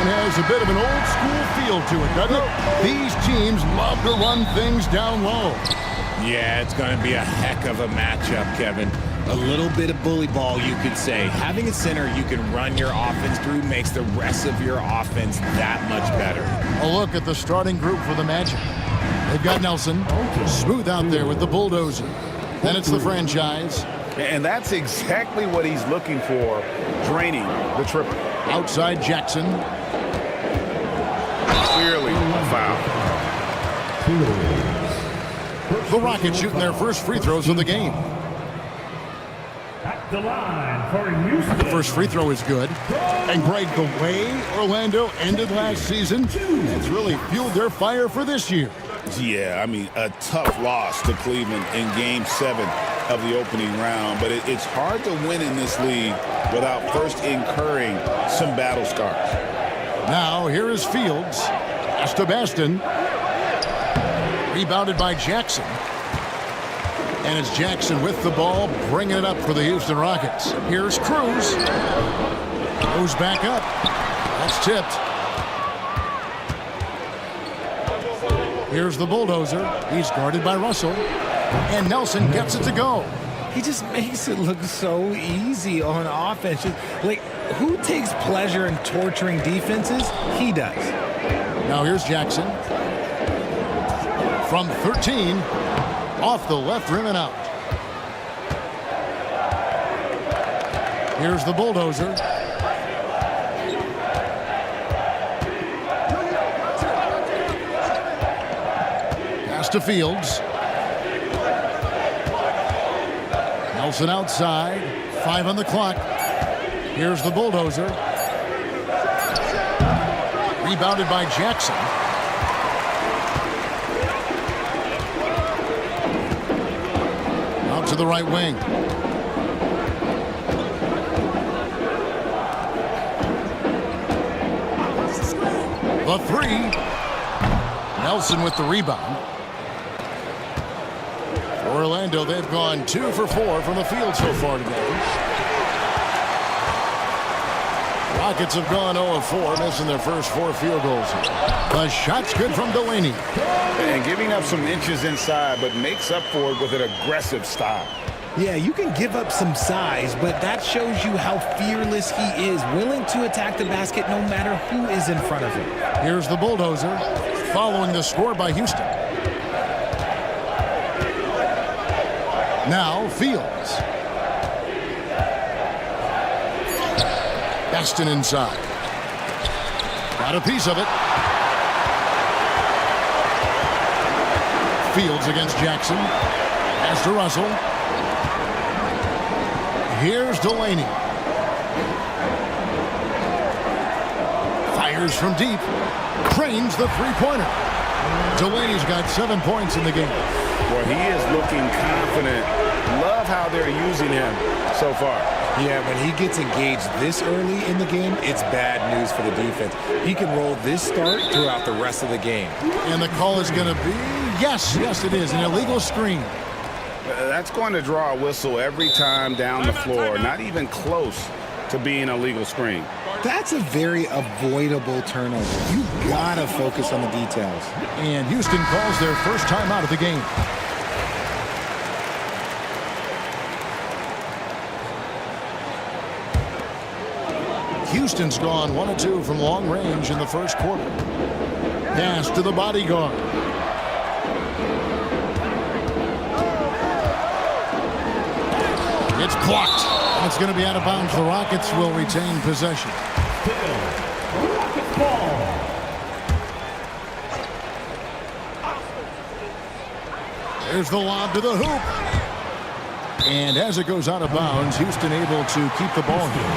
one has a bit of an old-school feel to it, doesn't it? These teams love to run things down low. Yeah, it's going to be a heck of a matchup, Kevin. A little bit of bully ball, you could say. Having a center you can run your offense through makes the rest of your offense that much better. A look at the starting group for the Magic. They've got Nelson, smooth out there with the bulldozer. Then it's the franchise. And that's exactly what he's looking for, draining the triple. Outside Jackson. Clearly a foul. The Rockets shooting their first free throws of the game. At the line for Houston. The first free throw is good. And Greg, the way Orlando ended last season, it's really fueled their fire for this year. Yeah, I mean, a tough loss to Cleveland in Game 7 of the opening round. But it's hard to win in this league without first incurring some battle scars. Now, here is Fields. Pass to Baston. Rebounded by Jackson. And it's Jackson with the ball, bringing it up for the Houston Rockets. Here's Cruz. Goes back up. That's tipped. Here's the bulldozer. He's guarded by Russell. And Nelson gets it to go. He just makes it look so easy on offense. Like, who takes pleasure in torturing defenses? He does. Now here's Jackson. From 13, off the left rim and out. Here's the bulldozer. Pass to Fields. Nelson outside. 5 on the clock. Here's the bulldozer. Rebounded by Jackson. Out to the right wing. The three. Nelson with the rebound. For Orlando, they've gone 2 for 4 from the field so far today. Rockets have gone 0 of 4, missing their first 4 field goals. The shot's good from Delaney. And giving up some inches inside, but makes up for it with an aggressive style. Yeah, you can give up some size, but that shows you how fearless he is, willing to attack the basket no matter who is in front of him. Here's the bulldozer, following the score by Houston. Now Fields. Baston inside. Got a piece of it. Fields against Jackson. Pass to Russell. Here's Delaney. Fires from deep. Cranes the three-pointer. Delaney's got 7 points in the game. Well, he is looking confident. Love how they're using him so far. Yeah, when he gets engaged this early in the game, it's bad news for the defense. He can roll this start throughout the rest of the game. And the call is going to be, yes, it is, an illegal screen. That's going to draw a whistle every time down the floor. Not even close to being a legal screen. That's a very avoidable turnover. You gotta focus on the details. And Houston calls their first timeout of the game. Houston's gone 1 of 2 from long range in the first quarter. Pass to the bodyguard. It's blocked. And it's going to be out of bounds. The Rockets will retain possession. Rockets ball. There's the lob to the hoop. And as it goes out of bounds, Houston able to keep the ball here.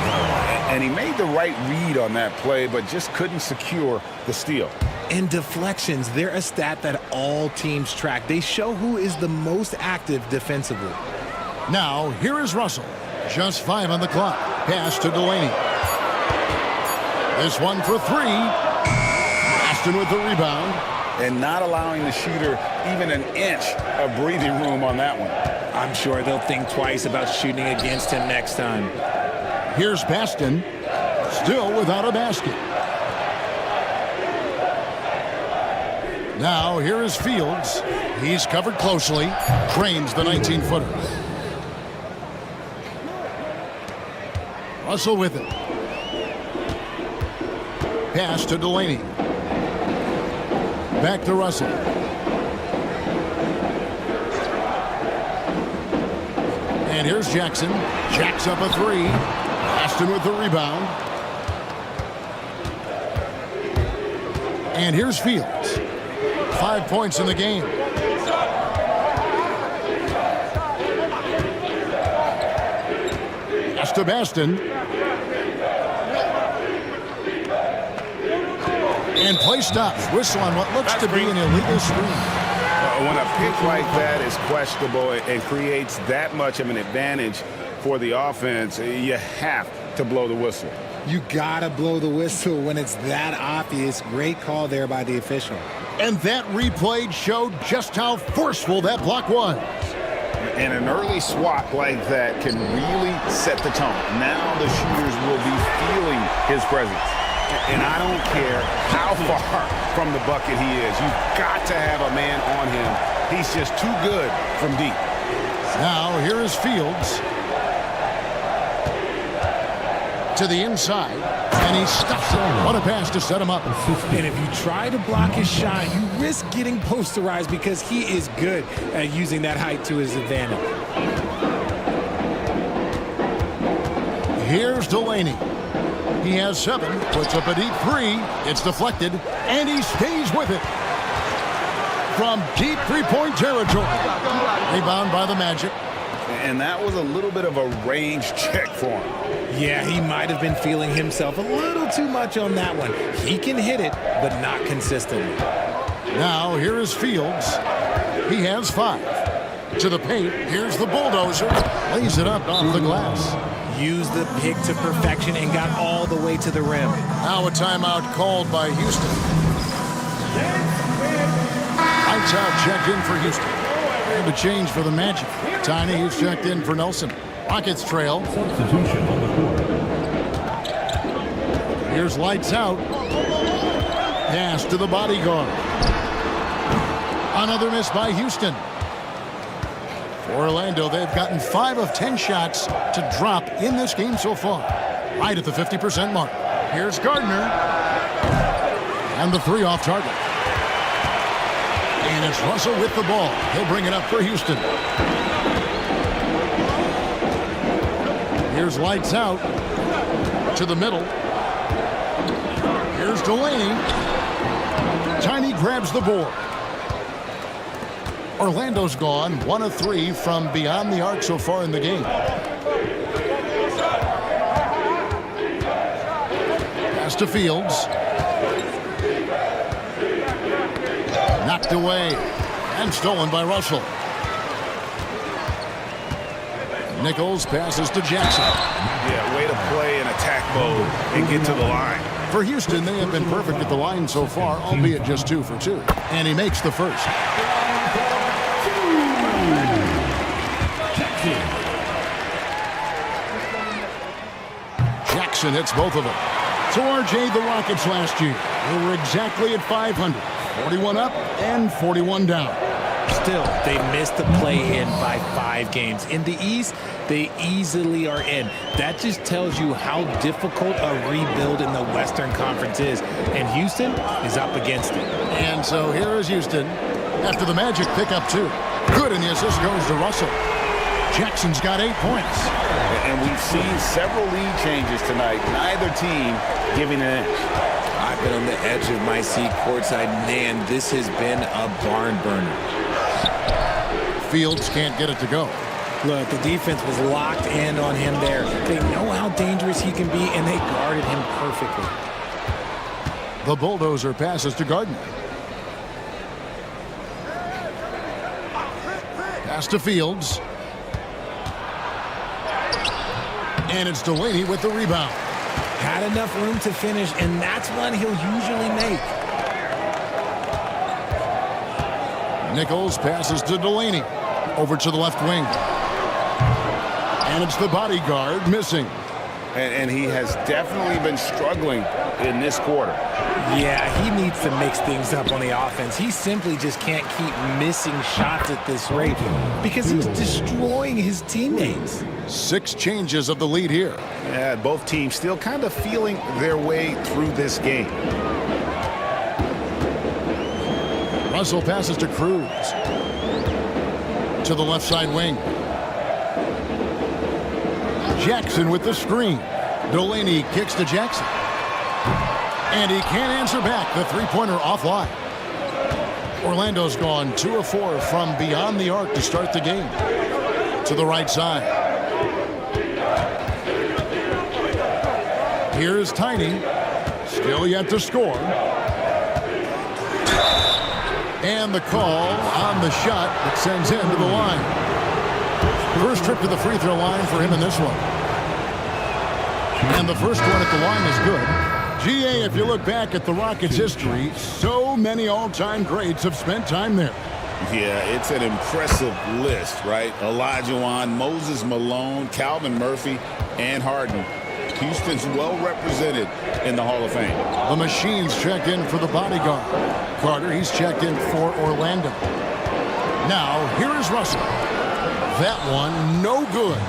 And he made the right read on that play, but just couldn't secure the steal. And deflections, they're a stat that all teams track. They show who is the most active defensively. Now, here is Russell. Just 5 on the clock. Pass to Delaney. This one for 3. Aston with the rebound. And not allowing the shooter even an inch of breathing room on that one. I'm sure they'll think twice about shooting against him next time. Here's Baston. Still without a basket. Now here is Fields. He's covered closely. Trains the 19-footer. Russell with it. Pass to Delaney. Back to Russell. And here's Jackson. Jacks up a three. Aston with the rebound. And here's Fields. 5 points in the game. Pass to Baston. And play stops. Whistle on what looks to be an illegal screen. When a pick like that is questionable and creates that much of an advantage for the offense, you have to blow the whistle. You gotta blow the whistle when it's that obvious. Great call there by the official. And that replay showed just how forceful that block was. And an early swat like that can really set the tone. Now the shooters will be feeling his presence. And I don't care how far from the bucket he is. You've got to have a man on him. He's just too good from deep. Now here is Fields. To the inside. And he stuffs it. What a pass to set him up. And if you try to block his shot, you risk getting posterized because he is good at using that height to his advantage. Here's Delaney. He has 7, puts up a deep 3. It's deflected, and he stays with it. From deep three-point territory. Rebound by the Magic. And that was a little bit of a range check for him. Yeah, he might have been feeling himself a little too much on that one. He can hit it, but not consistently. Now here is Fields. He has 5. To the paint, here's the bulldozer. Lays it up off the glass. Used the pick to perfection and got all the way to the rim. Now a timeout called by Houston. Lights out checked in for Houston. And a change for the Magic. Tiny is checked in for Nelson. Rockets trail. Substitution on the court. Here's lights out. Pass to the bodyguard. Another miss by Houston. For Orlando, they've gotten 5 of 10 shots to drop in this game so far. Right at the 50% mark. Here's Gardner. And the 3 off target. And it's Russell with the ball. He'll bring it up for Houston. Here's lights out. To the middle. Here's Delaney. Tiny grabs the board. Orlando's gone 1 of 3 from beyond the arc so far in the game. Pass to Fields. Knocked away and stolen by Russell. Nichols passes to Jackson. Yeah, way to play in attack mode and get to the line. For Houston, they have been perfect at the line so far, albeit just 2 for 2. And he makes the first. Jackson hits both of them. So RJ, the Rockets last year, they were exactly at 500. 41 up and 41 down. Still, they missed the play-in by 5 games. In the East, they easily are in. That just tells you how difficult a rebuild in the Western Conference is. And Houston is up against it. And so here is Houston after the Magic pick up 2. Good, and the assist goes to Russell. Jackson's got 8 points. And we've seen several lead changes tonight. Neither team giving an inch. I've been on the edge of my seat courtside. Man, this has been a barn burner. Fields can't get it to go. Look, the defense was locked in on him there. They know how dangerous he can be, and they guarded him perfectly. The bulldozer passes to Gardner. Pass to Fields. And it's Delaney with the rebound. Had enough room to finish, and that's one he'll usually make. Nichols passes to Delaney. Over to the left wing. And it's the bodyguard missing. And he has definitely been struggling in this quarter. Yeah, he needs to mix things up on the offense. He simply just can't keep missing shots at this rate because he's destroying his teammates. 6 changes of the lead here. Yeah, both teams still kind of feeling their way through this game. Russell passes to Cruz. To the left side wing. Jackson with the screen. Delaney kicks to Jackson. And he can't answer back. The three-pointer offline. Orlando's gone 2 of 4 from beyond the arc to start the game. To the right side. Here's Tiny. Still yet to score. And the call on the shot that sends him to the line. First trip to the free throw line for him in this one. And the first one at the line is good. GA, if you look back at the Rockets' history, so many all-time greats have spent time there. Yeah, it's an impressive list, right? Olajuwon, Moses Malone, Calvin Murphy, and Harden. Houston's well represented in the Hall of Fame. The Machines check in for the bodyguard. Carter, he's checked in for Orlando. Now, here is Russell. That one, no good.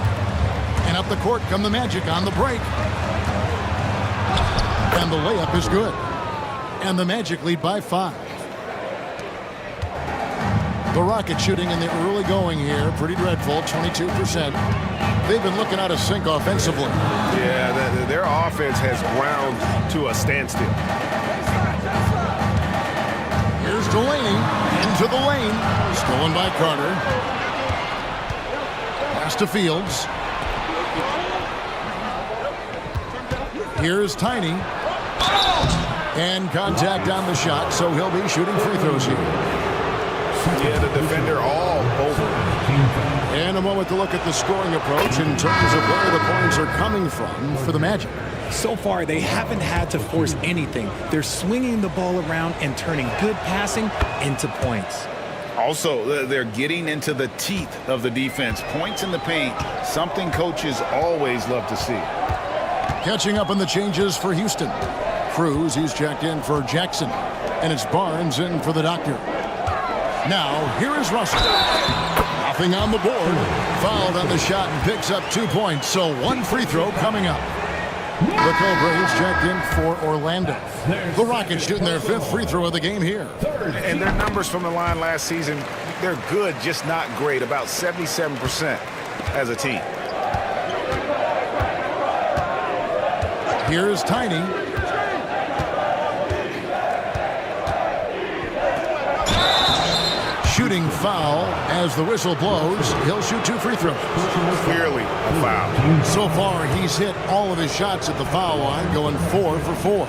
And up the court come the Magic on the break. And the layup is good. And the Magic lead by 5. The Rockets shooting in the early going here. Pretty dreadful, 22%. They've been looking out of sync offensively. Yeah, their offense has ground to a standstill. Here's Delaney into the lane. Stolen by Carter. Pass to Fields. Here's Tiny. And contact on the shot, so he'll be shooting free throws here. Yeah, the defender all over. And a moment to look at the scoring approach in terms of where the points are coming from for the Magic. So far, they haven't had to force anything. They're swinging the ball around and turning good passing into points. Also, they're getting into the teeth of the defense. Points in the paint, something coaches always love to see. Catching up on the changes for Houston. Cruz, he's checked in for Jackson. And it's Barnes in for the doctor. Now, here is Russell. Nothing on the board. Fouled on the shot and picks up 2 points. So 1 free throw coming up. The Cobras checked in for Orlando. The Rockets shooting their 5th free throw of the game here. And their numbers from the line last season, they're good, just not great. About 77% as a team. Here's Tiny. Shooting foul as the whistle blows. He'll shoot 2 free throws. Clearly a foul. So far, he's hit all of his shots at the foul line, going 4 for 4.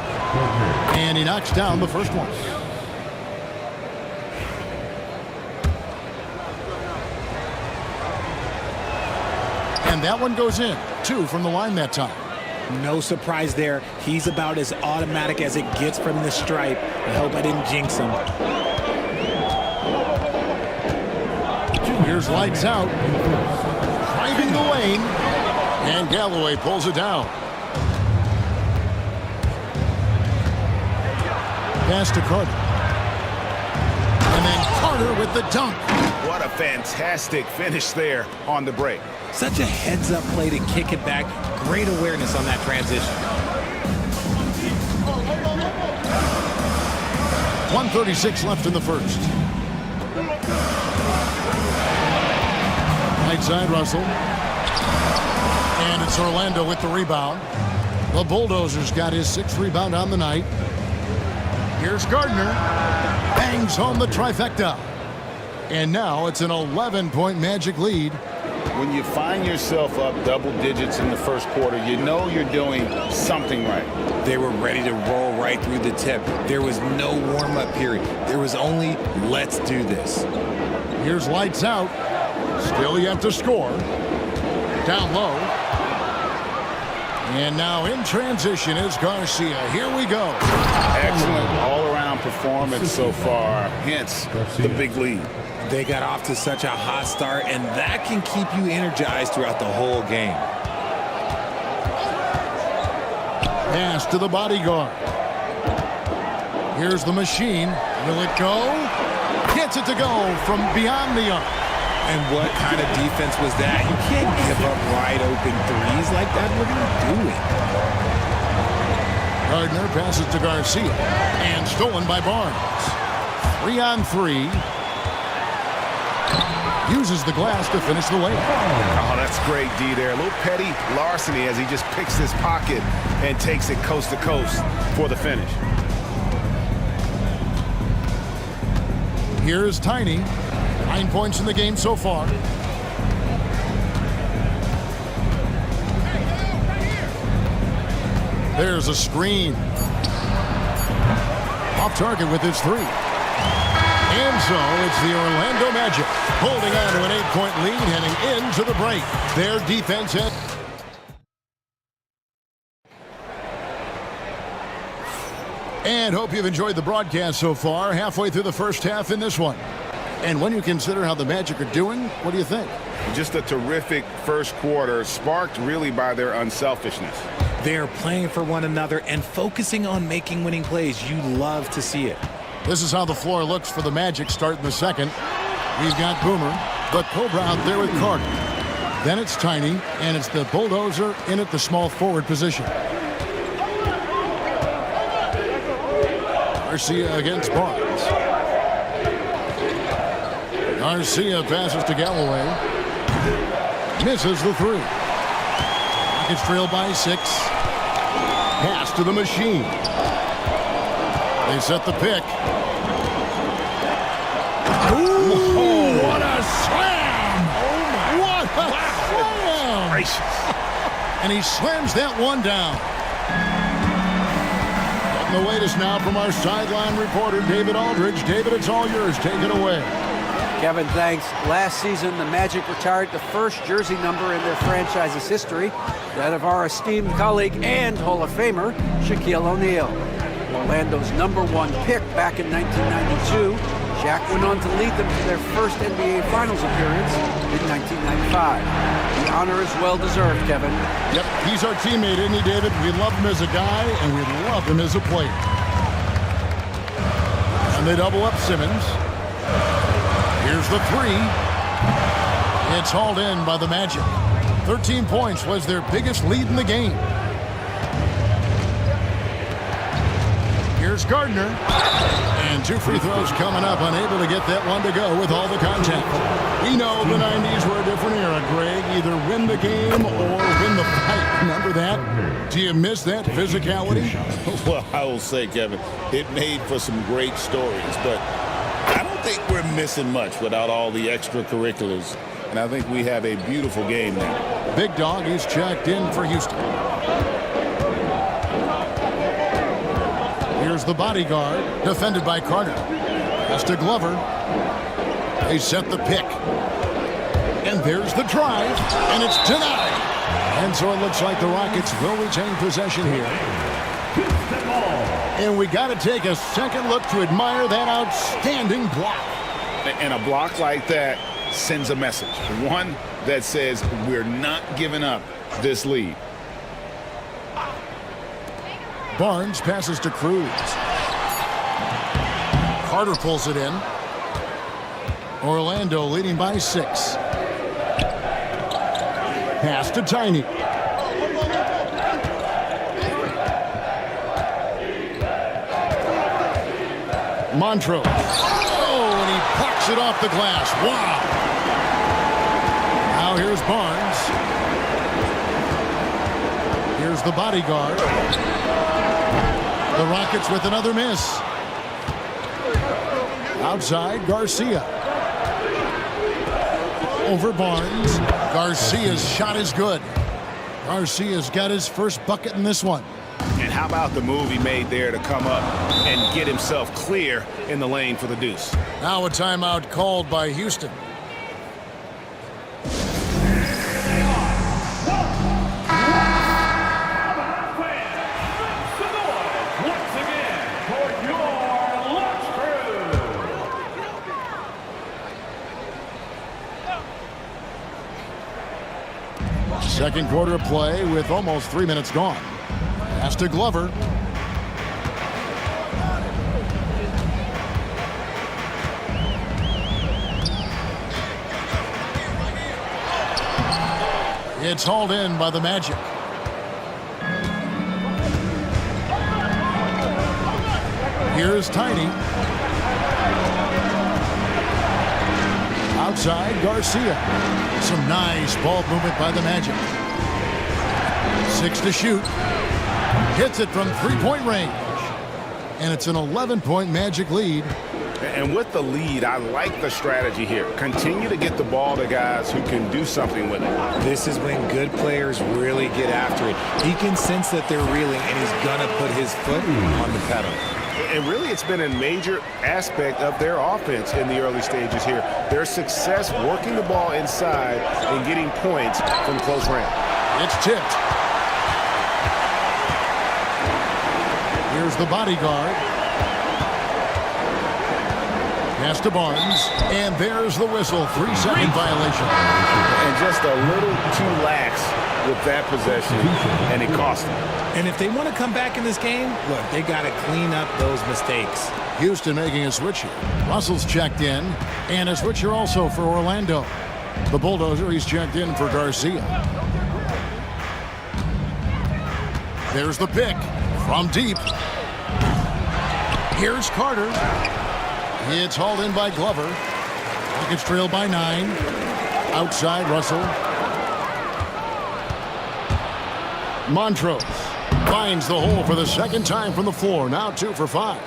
And he knocks down the first one. And that one goes in. 2 from the line that time. No surprise there. He's about as automatic as it gets from the stripe. I hope I didn't jinx him. Here's lights out. Driving the lane. And Galloway pulls it down. Pass to Carter. And then Carter with the dunk. What a fantastic finish there on the break. Such a heads-up play to kick it back. Great awareness on that transition. 1:36 left in the first. Right side, Russell. And it's Orlando with the rebound. The Bulldozers got his 6th rebound on the night. Here's Gardner. Bangs home the trifecta. And now it's an 11-point Magic lead. When you find yourself up double digits in the first quarter, you know you're doing something right. They were ready to roll right through the tip. There was no warm-up period. There was only, let's do this. Here's lights out. Still yet to score. Down low. And now in transition is Garcia. Here we go. Excellent all-around performance so far. Hence the big lead. They got off to such a hot start, and that can keep you energized throughout the whole game. Pass to the bodyguard. Here's the machine. Will it go? Gets it to go from beyond the arc. And what kind of defense was that? You can't give up wide open threes like that. What are you doing? Gardner passes to Garcia. And stolen by Barnes. 3-on-3. Uses the glass to finish the layup. Oh, that's great D there. A little petty larceny as he just picks his pocket and takes it coast to coast for the finish. Here's Tiny. 9 points in the game so far. There's a screen. Off target with his three. And so it's the Orlando Magic holding on to an 8-point lead heading into the break. Their defense had... And hope you've enjoyed the broadcast so far. Halfway through the first half in this one. And when you consider how the Magic are doing, what do you think? Just a terrific first quarter, sparked really by their unselfishness. They're playing for one another and focusing on making winning plays. You love to see it. This is how the floor looks for the Magic starting the second. We've got Boomer, the Cobra out there with Carter. Then it's Tiny, and it's the Bulldozer in at the small forward position. Garcia against Barnes. Garcia passes to Galloway. Misses the three. Rockets trail by 6. Pass to the machine. They set the pick. Ooh, what a slam! Oh, what a slam! Gracious. And he slams that one down. Getting the latest now from our sideline reporter, David Aldridge. David, it's all yours. Take it away. Kevin, thanks. Last season, the Magic retired the first jersey number in their franchise's history, that of our esteemed colleague and Hall of Famer, Shaquille O'Neal. Orlando's #1 pick back in 1992, Shaq went on to lead them to their first NBA Finals appearance in 1995. The honor is well-deserved, Kevin. Yep, he's our teammate, isn't he, David? We love him as a guy, and we love him as a player. And they double up Simmons. Here's the three. It's hauled in by the Magic. 13 points was their biggest lead in the game. Here's Gardner. And 2 free throws coming up, unable to get that one to go with all the contact. We know the 90s were a different era, Greg. Either win the game or win the fight. Remember that? Do you miss that physicality? Well, I will say, Kevin, it made for some great stories, but I don't think we're missing much without all the extracurriculars. And I think we have a beautiful game now. Big Dog is checked in for Houston. Here's the bodyguard, defended by Carter. Pass to Glover. They set the pick. And there's the drive, and it's denied. And so it looks like the Rockets will retain possession here. And we got to take a second look to admire that outstanding block. And a block like that sends a message. One that says we're not giving up this lead. Barnes passes to Cruz. Carter pulls it in. Orlando leading by 6. Pass to Tiny. Montrose. Oh, and he plucks it off the glass. Wow. Now here's Barnes. Here's the bodyguard. The Rockets with another miss. Outside, Garcia. Over Barnes. Garcia's shot is good. Garcia's got his first bucket in this one. And how about the move he made there to come up and get himself clear in the lane for the deuce? Now a timeout called by Houston. Second quarter of play with almost 3 minutes gone. Pass to Glover. It's hauled in by the Magic. Here's Tiny. Outside, Garcia. Some nice ball movement by the Magic. 6 to shoot. Hits it from three-point range. And it's an 11-point Magic lead. And with the lead, I like the strategy here. Continue to get the ball to guys who can do something with it. This is when good players really get after it. He can sense that they're reeling, and he's going to put his foot on the pedal. And really, it's been a major aspect of their offense in the early stages here. Their success working the ball inside and getting points from close range. It's tipped. Here's the bodyguard. Pass to Barnes, and there's the whistle. 3-second violation. And just a little too lax with that possession, and it cost them. And if they want to come back in this game, look, they got to clean up those mistakes. Houston making a switch here. Russell's checked in, and a switcher also for Orlando. The Bulldozer, he's checked in for Garcia. There's the pick from deep. Here's Carter. It's hauled in by Glover. Rockets trail by 9. Outside, Russell. Montrose finds the hole for the second time from the floor. Now 2 for 5.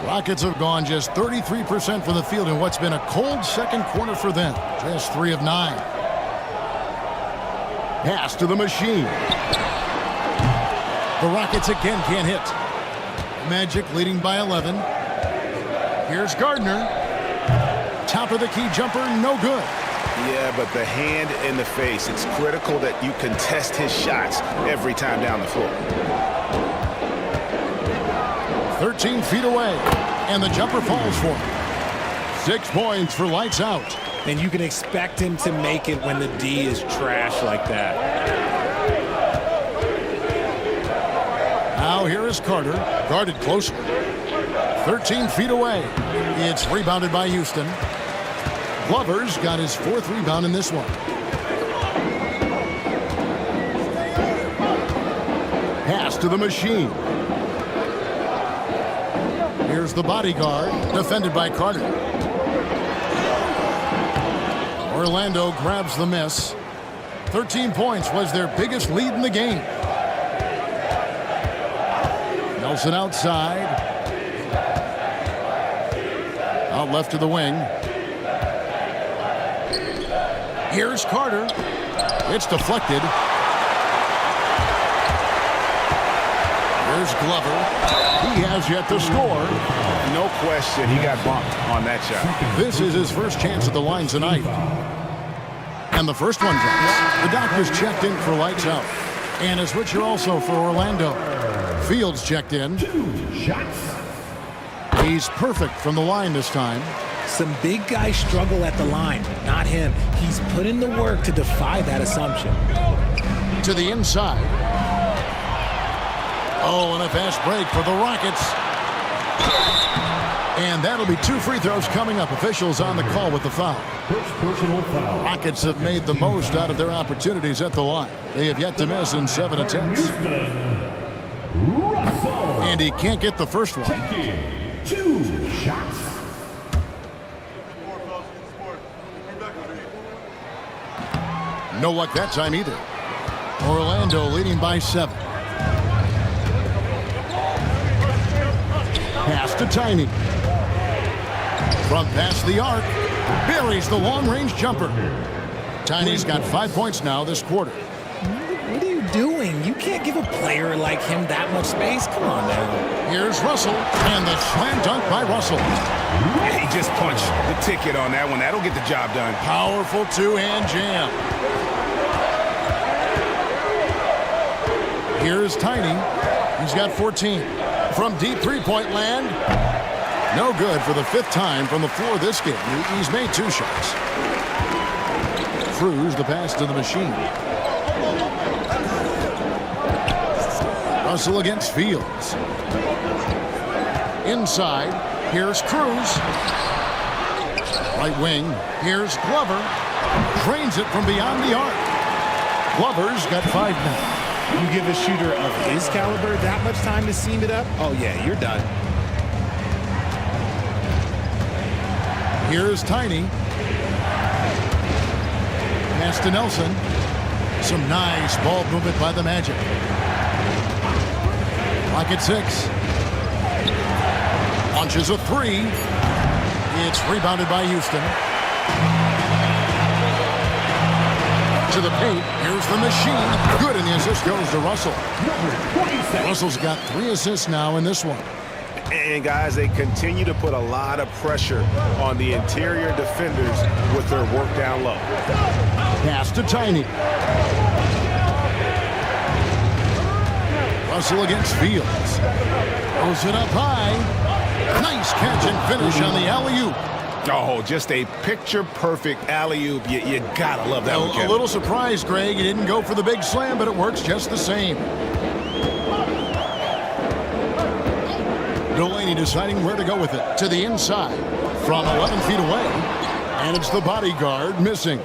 Rockets have gone just 33% from the field in what's been a cold second quarter for them. Just 3 of 9. Pass to the machine. The Rockets again can't hit. Magic leading by 11. Here's Gardner. Top of the key jumper, no good. Yeah, but the hand in the face, it's critical that you contest his shots every time down the floor. 13 feet away, and the jumper falls for him. 6 points for lights out. And you can expect him to make it when the D is trash like that. Now here is Carter, guarded closely. 13 feet away. It's rebounded by Houston. Glover's got his 4th rebound in this one. Pass to the machine. Here's the bodyguard, defended by Carter. Orlando grabs the miss. 13 points was their biggest lead in the game. Nelson outside. Out left to the wing. Here's Carter. It's deflected. Here's Glover. He has yet to score. No question, he got bumped on that shot. This is his first chance at the line tonight. And the first one drops. The doctor's checked in for lights out. And a switcher also for Orlando. Fields checked in. 2 shots. He's perfect from the line this time. Some big guys struggle at the line, not him. He's put in the work to defy that assumption. To the inside. Oh, and a fast break for the Rockets. And that'll be 2 free throws coming up. Officials on the call with the foul. First personal foul. Rockets have made the most out of their opportunities at the line. They have yet to miss in 7 attempts. Russell. And he can't get the first one. Taking 2 shots. No luck that time either. Orlando leading by 7. Pass to Tiny. From past the arc. Buries the long-range jumper. Tiny's got 5 points now this quarter. What are you doing? You can't give a player like him that much space. Come on now. Here's Russell. And the slam dunk by Russell. He just punched the ticket on that one. That'll get the job done. Powerful two-hand jam. Here's Tiny. He's got 14. From deep three-point land. No good for the 5th time from the floor this game. He's made 2 shots. Cruz the pass to the machine. Russell against Fields. Inside, here's Cruz. Right wing, here's Glover. Drains it from beyond the arc. Glover's got 5 now. You give a shooter of his caliber that much time to seam it up, oh yeah, you're done. Here's Tiny. Pass to Nelson. Some nice ball movement by the Magic. Clock at 6. Launches a 3. It's rebounded by Houston. To the paint. Here's the machine. Good, and the assist goes to Russell. Russell's got 3 assists now in this one. And guys, they continue to put a lot of pressure on the interior defenders with their work down low. Pass to Tiny. Russell against Fields. Throws it up high. Nice catch and finish on the alley-oop. Oh, just a picture-perfect alley-oop. You gotta love that one, Kevin. A little surprise, Greg. He didn't go for the big slam, but it works just the same. Delaney deciding where to go with it. To the inside from 11 feet away. And it's the bodyguard missing.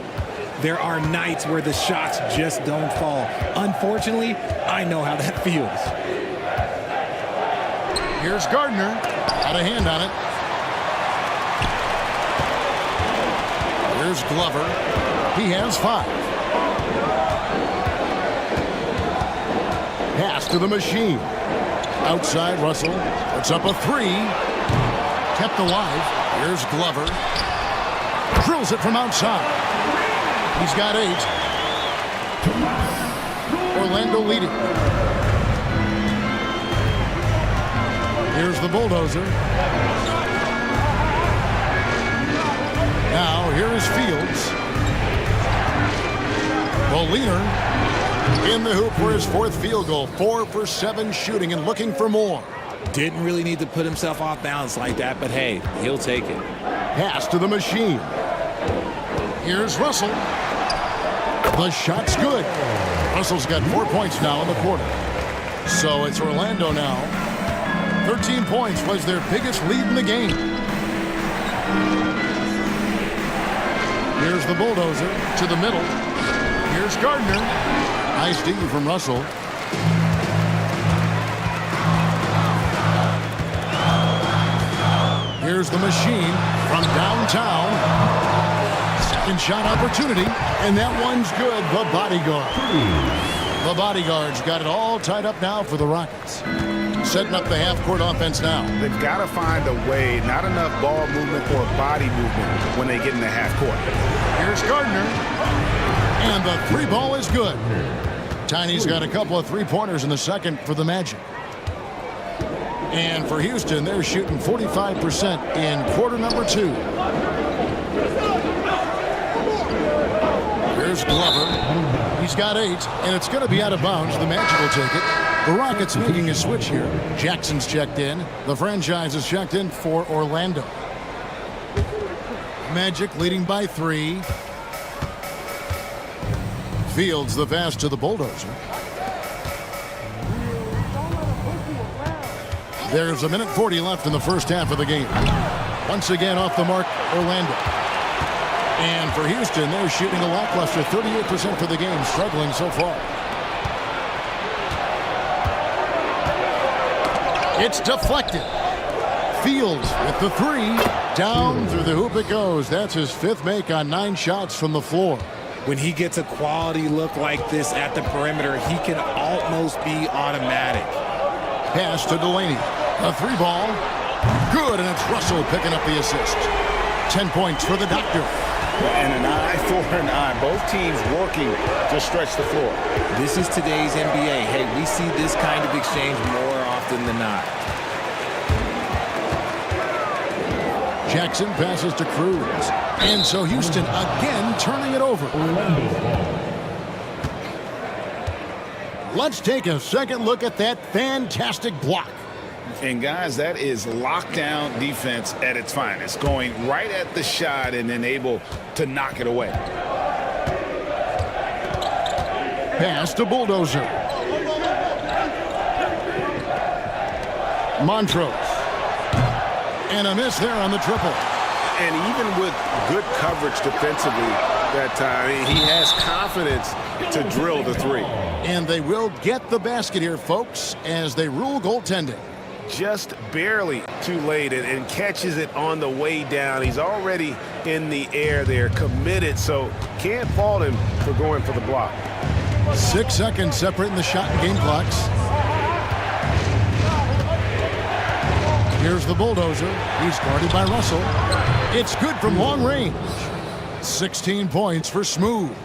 There are nights where the shots just don't fall. Unfortunately, I know how that feels. Here's Gardner. Got a hand on it. Here's Glover. He has 5. Pass to the machine. Outside, Russell puts up a 3. Kept alive. Here's Glover. Drills it from outside. He's got 8. Orlando leading. Here's the bulldozer. Now, here is Fields. The leader in the hoop for his 4th field goal. 4 for 7 shooting and looking for more. Didn't really need to put himself off balance like that, but hey, he'll take it. Pass to the machine. Here's Russell. The shot's good. Russell's got 4 points now in the quarter. So it's Orlando now. 13 points was their biggest lead in the game. Here's the bulldozer to the middle. Here's Gardner. Nice D from Russell. Here's the machine from downtown. Second shot opportunity, and that one's good. The bodyguard. The bodyguard's got it all tied up now for the Rockets. Setting up the half-court offense now. They've got to find a way, not enough ball movement or body movement when they get in the half-court. Here's Gardner. And the 3 ball is good. Tiny's got a couple of 3-pointers in the second for the Magic. And for Houston, they're shooting 45% in quarter number 2. Here's Glover. He's got 8, and it's going to be out of bounds. The Magic will take it. The Rockets making a switch here. Jackson's checked in. The franchise is checked in for Orlando. Magic leading by 3. Fields the pass to the bulldozer. There's 1:40 left in the first half of the game. Once again off the mark, Orlando. And for Houston, they're shooting a lackluster 38% for the game, struggling so far. It's deflected. Fields with the 3. Down through the hoop it goes. That's his 5th make on 9 shots from the floor. When he gets a quality look like this at the perimeter, he can almost be automatic. Pass to Delaney. A 3 ball. Good, and it's Russell picking up the assist. 10 points for the Doctor. And an eye for an eye. Both teams working to stretch the floor. This is today's NBA. Hey, we see this kind of exchange more often than not. Jackson passes to Cruz. And so Houston again turning it over. Let's take a second look at that fantastic block. And guys, that is lockdown defense at its finest. Going right at the shot and then able to knock it away. Pass to Bulldozer. Montrose. And a miss there on the triple. And even with good coverage defensively that time, he has confidence to drill the three. And they will get the basket here, folks, as they rule goaltending. Just barely too late and catches it on the way down. He's already in the air there, committed, so can't fault him for going for the block. 6 seconds separating the shot and game clocks. Here's the bulldozer. He's guarded by Russell. It's good from long range. 16 points for Smooth.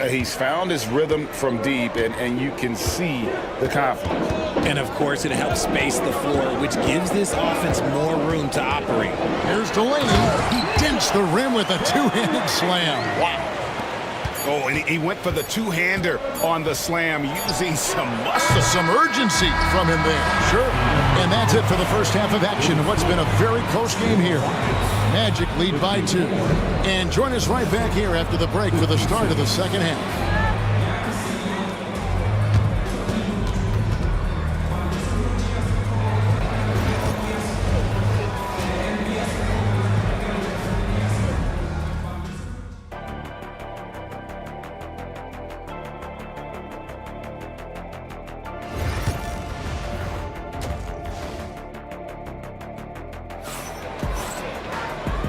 He's found his rhythm from deep, and you can see the confidence. And, of course, it helps space the floor, which gives this offense more room to operate. Here's Delaney. He dents the rim with a two-handed slam. Wow. Oh, and he went for the two-hander on the slam, using some muscle. Some urgency from him there. Sure. And that's it for the first half of action in what's been a very close game here. Magic lead by 2. And join us right back here after the break for the start of the second half.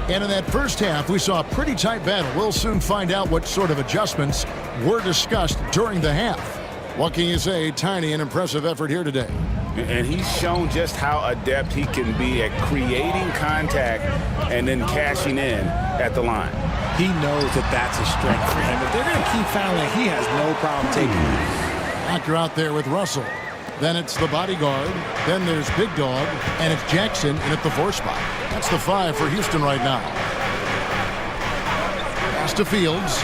And in that first half, we saw a pretty tight battle. We'll soon find out what sort of adjustments were discussed during the half. What can you say? Tiny and impressive effort here today. And he's shown just how adept he can be at creating contact and then cashing in at the line. He knows that that's a strength for him. If they're going to keep fouling, he has no problem taking it. Knocker out there with Russell. Then it's the bodyguard. Then there's Big Dog. And it's Jackson in at the 4 spot. That's the 5 for Houston right now. Pass to Fields.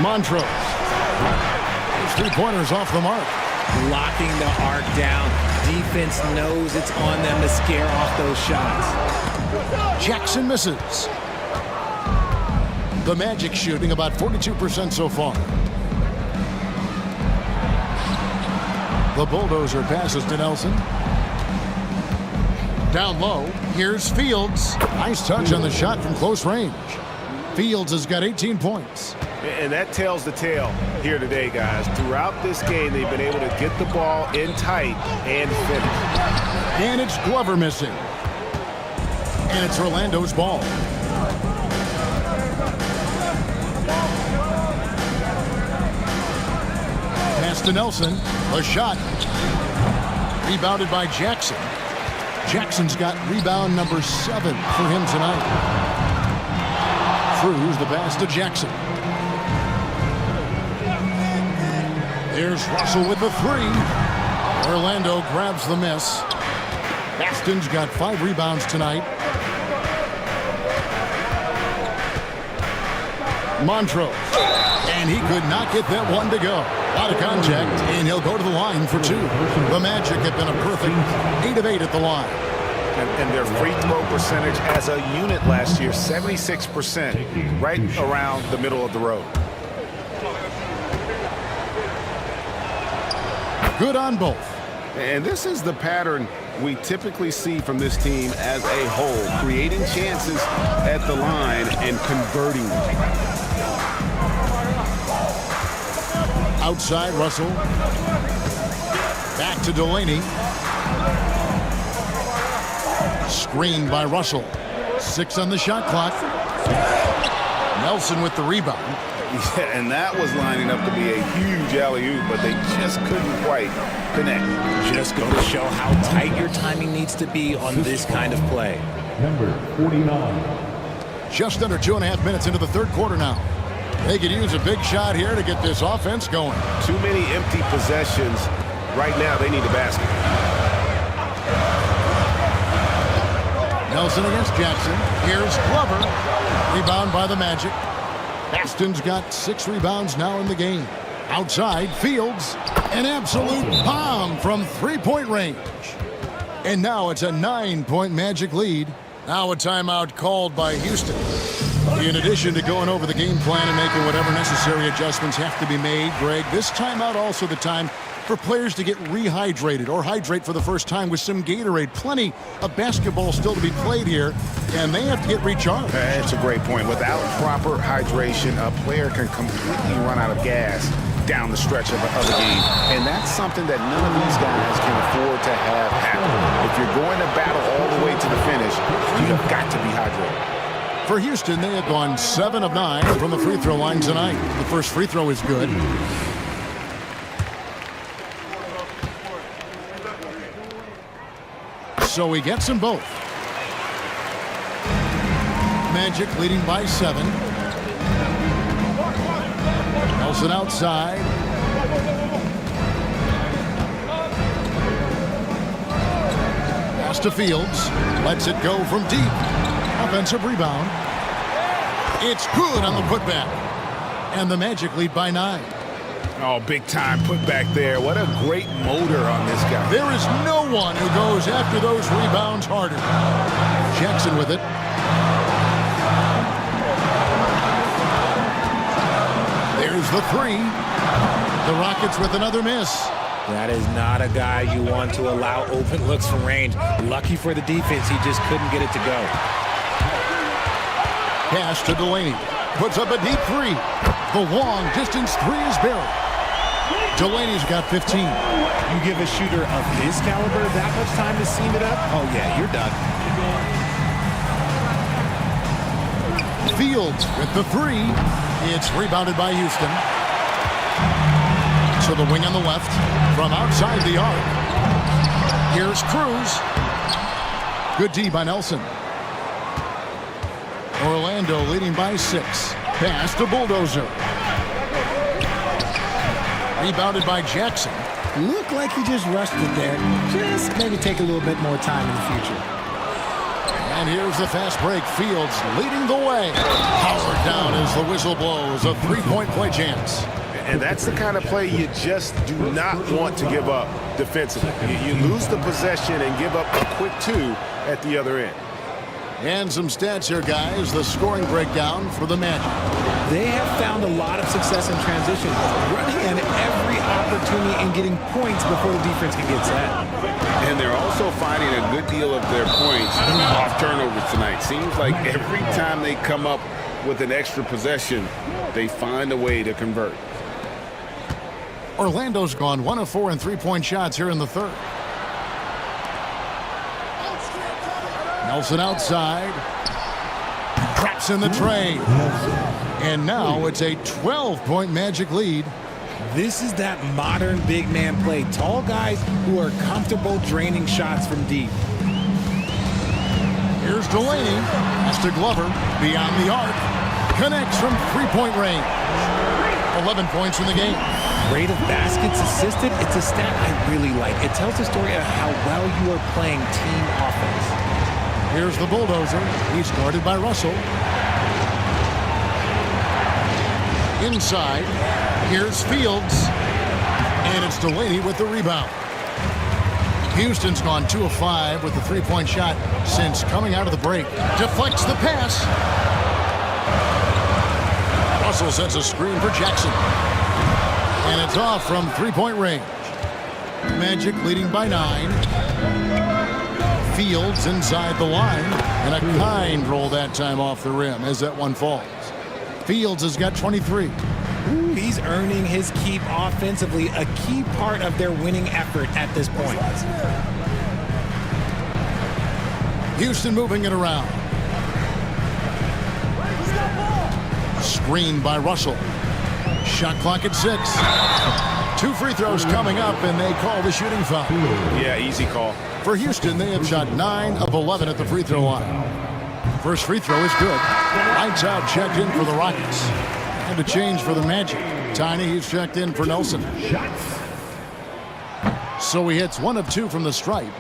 Montrose. His three-pointers off the mark. Locking the arc down. Defense knows it's on them to scare off those shots. Jackson misses. The Magic shooting about 42% so far. The bulldozer passes to Nelson. Down low, here's Fields. Nice touch on the shot from close range. Fields has got 18 points. And that tells the tale here today, guys. Throughout this game, they've been able to get the ball in tight and finish. And it's Glover missing. And it's Orlando's ball. Pass to Nelson. A shot. Rebounded by Jackson. Jackson's got rebound number 7 for him tonight. Through the pass to Jackson. There's Russell with the 3. Orlando grabs the miss. Baston's got 5 rebounds tonight. Montrose. And he could not get that one to go. Out of contact, and he'll go to the line for 2. The Magic have been a perfect 8 of 8 at the line. And their free throw percentage as a unit last year, 76%, right around the middle of the road. Good on both. And this is the pattern we typically see from this team as a whole, creating chances at the line and converting them. Outside, Russell. Back to Delaney. Screened by Russell. 6 on the shot clock. Nelson with the rebound. Yeah, and that was lining up to be a huge alley-oop, but they just couldn't quite connect. Just go to show how tight your timing needs to be on this kind of play. Number 49. Just under 2.5 minutes into the third quarter now. They could use a big shot here to get this offense going. Too many empty possessions. Right now, they need a basket. Nelson against Jackson. Here's Glover. Rebound by the Magic. Baston's got 6 rebounds now in the game. Outside, Fields. An absolute bomb from 3-point range. And now it's a 9-point Magic lead. Now a timeout called by Houston. In addition to going over the game plan and making whatever necessary adjustments have to be made, Greg, this timeout also the time for players to get rehydrated or hydrate for the first time with some Gatorade. Plenty of basketball still to be played here, and they have to get recharged. That's a great point. Without proper hydration, a player can completely run out of gas down the stretch of a game. And that's something that none of these guys can afford to have happen. If you're going to battle all the way to the finish, you've got to be hydrated. For Houston, they have gone 7 of 9 from the free throw line tonight. The first free throw is good. So he gets them both. Magic leading by 7. Nelson outside. Pass to Fields. Lets it go from deep. Offensive rebound. It's good on the putback. And the Magic lead by 9. Oh, big time put back there. What a great motor on this guy. There is no one who goes after those rebounds harder. Jackson with it. There's the 3. The Rockets with another miss. That is not a guy you want to allow open looks from range. Lucky for the defense, he just couldn't get it to go. Pass to Delaney. Puts up a deep 3. The long distance 3 is buried. Delaney's got 15. You give a shooter of his caliber that much time to seam it up? Oh, yeah, you're done. Fields with the 3. It's rebounded by Houston. To the wing on the left from outside the arc. Here's Cruz. Good D by Nelson. Orlando leading by 6. Pass to Bulldozer. Rebounded by Jackson. Looked like he just rushed it there. Just maybe take a little bit more time in the future. And here's the fast break. Fields leading the way. Powered down as the whistle blows. A 3-point play chance. And that's the kind of play you just do not want to give up defensively. You lose the possession and give up a quick 2 at the other end. And some stats here, guys. The scoring breakdown for the Magic. They have found a lot of success in transition, running at every opportunity and getting points before the defense can get set. And they're also finding a good deal of their points off turnovers tonight. Seems like every time they come up with an extra possession, they find a way to convert. Orlando's gone 1 of 4 in 3-point shots here in the third. Nelson outside. Traps in the tray. And now it's a 12-point Magic lead. This is that modern big man play. Tall guys who are comfortable draining shots from deep. Here's Delaney. Pass to Glover. Beyond the arc. Connects from 3-point range. 11 points in the game. Rate of baskets assisted, it's a stat I really like. It tells the story of how well you are playing team offense. Here's the Bulldozer. He's guarded by Russell. Inside. Here's Fields. And it's Delaney with the rebound. Houston's gone 2 of 5 with the 3-point shot since coming out of the break. Deflects the pass. Russell sets a screen for Jackson. And it's off from 3-point range. Magic leading by 9. Fields inside the line. And a kind roll that time off the rim as that one falls. Fields has got 23. He's earning his keep offensively, a key part of their winning effort at this point. Houston moving it around. Screen by Russell. Shot clock at 6. 2 free throws coming up, and they call the shooting foul. Yeah, easy call. For Houston, they have shot 9 of 11 at the free throw line. First free throw is good. Lights out, checked in for the Rockets. And a change for the Magic. Tiny, he's checked in for Nelson. So he hits 1 of 2 from the stripe.